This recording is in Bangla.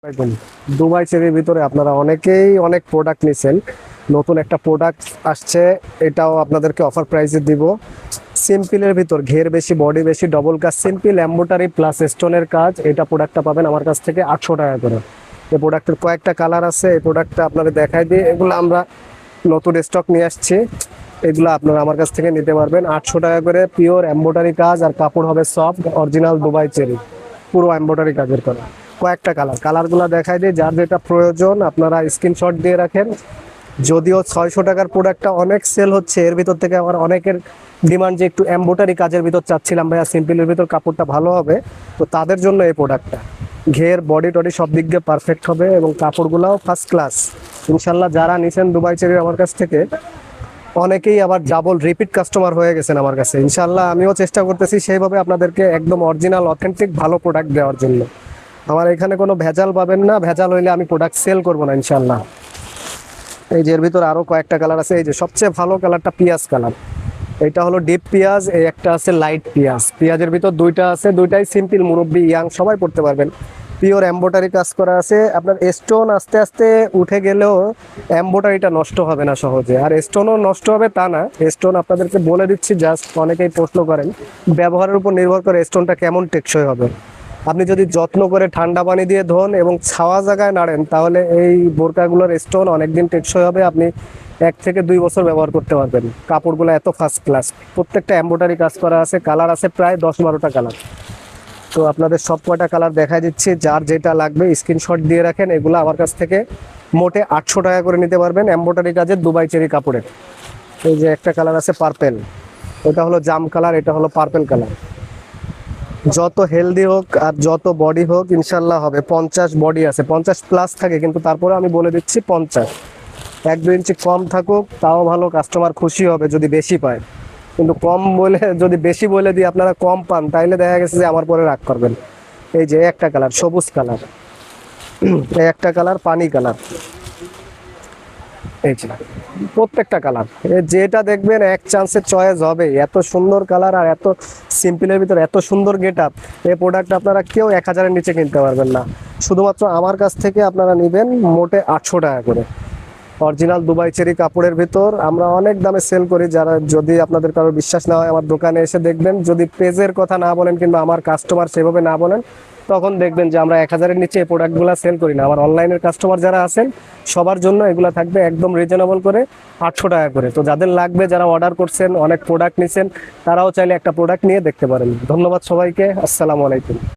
দেখুন, দুবাই চেরির ভিতরে আপনারা অনেকেই অনেক প্রোডাক্ট নিছেন। নতুন একটা প্রোডাক্ট আসছে, এটাও আপনাদেরকে অফার প্রাইসে দিব। সিম্পলের ভিতর ঘের বেশি, বডি বেশি, ডবল কাজ, সিম্পল এম্বোটারি প্লাস স্টোনের কাজ। এটা প্রোডাক্টটা পাবেন আমার কাছ থেকে 800 টাকা করে। এই প্রোডাক্টের কয়েকটা কালার আছে, এই প্রোডাক্টটা আপনাদের দেখাই দিই। এগুলো আমরা নতুন স্টক নিয়ে আসছি, এগুলো আপনারা আমার কাছ থেকে নিতে পারবেন 800 টাকা করে। পিওর এম্বোটারি কাজ, আর কাপড় হবে সফট অরিজিনাল দুবাই চেরি, পুরো এম্বোটারি কাজের করা। কয়েকটা কালারগুলো দেখাই দিই, যার যেটা প্রয়োজন আপনারা স্ক্রিনশট দিয়ে রাখেন। যদিও 600 টাকার প্রোডাক্টটা অনেক সেল হচ্ছে, এর ভিতর থেকে আমার অনেকের ডিমান্ড যে একটু এম্বোটারি কাজের ভিতর চাচ্ছিলাম ভাইয়া, সিম্পলের ভিতর কাপড়টা ভালো হবে, তো তাদের জন্য এই প্রোডাক্টটা। ঘের বডি টডি সব দিক দিয়ে পারফেক্ট হবে এবং কাপড়গুলোও ফার্স্ট ক্লাস। ইনশাল্লাহ যারা নিছেন দুবাই চেরির আমার কাছ থেকে, অনেকেই আবার ডাবল রিপিট কাস্টমার হয়ে গেছেন আমার কাছে। ইনশাল্লাহ আমিও চেষ্টা করতেছি সেইভাবে আপনাদেরকে একদম অরিজিনাল অথেন্টিক ভালো প্রোডাক্ট দেওয়ার জন্য। আমার এখানে কোনো ভেজাল পাবেন না, ভেজাল হইলে আমি প্রোডাক্ট সেল করবো না ইনশাল্লাহ। এই যে এর ভিতর আরো কয়েকটা কালার আছে। এই যে সবচেয়ে ভালো কালারটা পিঁয়াজ কালার, এটা হলো ডিপ পেঁয়াজ, এই একটা আছে লাইট পেঁয়াজ। পেঁয়াজের ভিতর দুইটা আছে, দুইটাই সিম্পল, মুরব্বি ইয়াং সবাই পড়তে পারবেন। পিওর এম্বোটারি কাজ করা আছে। আপনার স্টোন আস্তে আস্তে উঠে গেলেও এম্বোটারিটা নষ্ট হবে না সহজে, আর স্টোনও নষ্ট হবে তা না। স্টোন আপনাদেরকে বলে দিচ্ছি, জাস্ট অনেকেই প্রশ্ন করেন, ব্যবহারের উপর নির্ভর করে স্টোনটা কেমন টেকসই হবে। আপনি যদি যত্ন করে ঠান্ডা পানি দিয়ে ধোন এবং ছাওয়া জায়গায় নাড়েন, তাহলে এই বোরকাগুলোর স্টোন অনেকদিন টেকসই হবে। আপনি 1 থেকে 2 বছর ব্যবহার করতে পারবেন। কাপড়গুলো এত ফার্স্ট ক্লাস, প্রত্যেকটা এম্ব্রয়ডারি কাজ করা আছে। কালার আছে প্রায় 10-12টা কালার। তো আপনাদের সব কয়টা কালার দেখাই দিচ্ছি, যার যেটা লাগবে স্ক্রিনশট দিয়ে রাখেন। এগুলো আমার কাছ থেকে মোটে 800 টাকা করে নিতে পারবেন, এম্ব্রয়ডারি কাজের দুবাই চেরি কাপড়ের। এই যে একটা কালার আছে পার্পেল, এটা হলো জাম কালার, এটা হলো পার্পেল কালার। যত হেলদি হোক আর যত বডি হোক ইনশাল্লাহ হবে। 50 বডি আছে, 50+ থাকে, কিন্তু তারপরে আমি বলে দিচ্ছি 50। 1-2 ইঞ্চি কম থাকুক তাও ভালো, কাস্টমার খুশি হবে যদি বেশি পায়। কিন্তু কম বলে, যদি বেশি বলে দিই আপনারা কম পান, তাইলে দেখা গেছে যে আমার পরে রাগ করবেন। এই যে একটা কালার সবুজ কালার, এই একটা কালার পানি কালার, এই যে প্রত্যেকটা কালার যেটা দেখবেন এক চান্সে চয়েস হবে। এত সুন্দর কালার আর এত সিম্পলের ভিতর এত সুন্দর গেট আপ, এই প্রোডাক্ট আপনারা কেউ 1000-এর নিচে কিনতে পারবেন না। শুধুমাত্র আমার কাছ থেকে আপনারা নেবেন মোটে 800 টাকা করে। অরিজিনাল দুবাই চেরি কাপড়ের ভিতর আমরা অনেক দামে সেল করি। যারা, যদি আপনাদের কারো বিশ্বাস না হয়, আমার দোকানে এসে দেখবেন। যদি পেজের কথা না বলেন কিংবা আমার কাস্টমার সেভাবে না বলেন, তখন দেখবেন যে আমরা 1000-এর নিচে এই প্রোডাক্টগুলো সেল করি না। আমার অনলাইনের কাস্টমার যারা আছেন সবার জন্য এগুলো থাকবে একদম রিজনেবল করে 800 টাকা করে। তো যাদের লাগবে, যারা অর্ডার করছেন, অনেক প্রোডাক্ট নিছেন, তারাও চাইলে একটা প্রোডাক্ট নিয়ে দেখতে পারেন। ধন্যবাদ সবাইকে, আসসালামু আলাইকুম।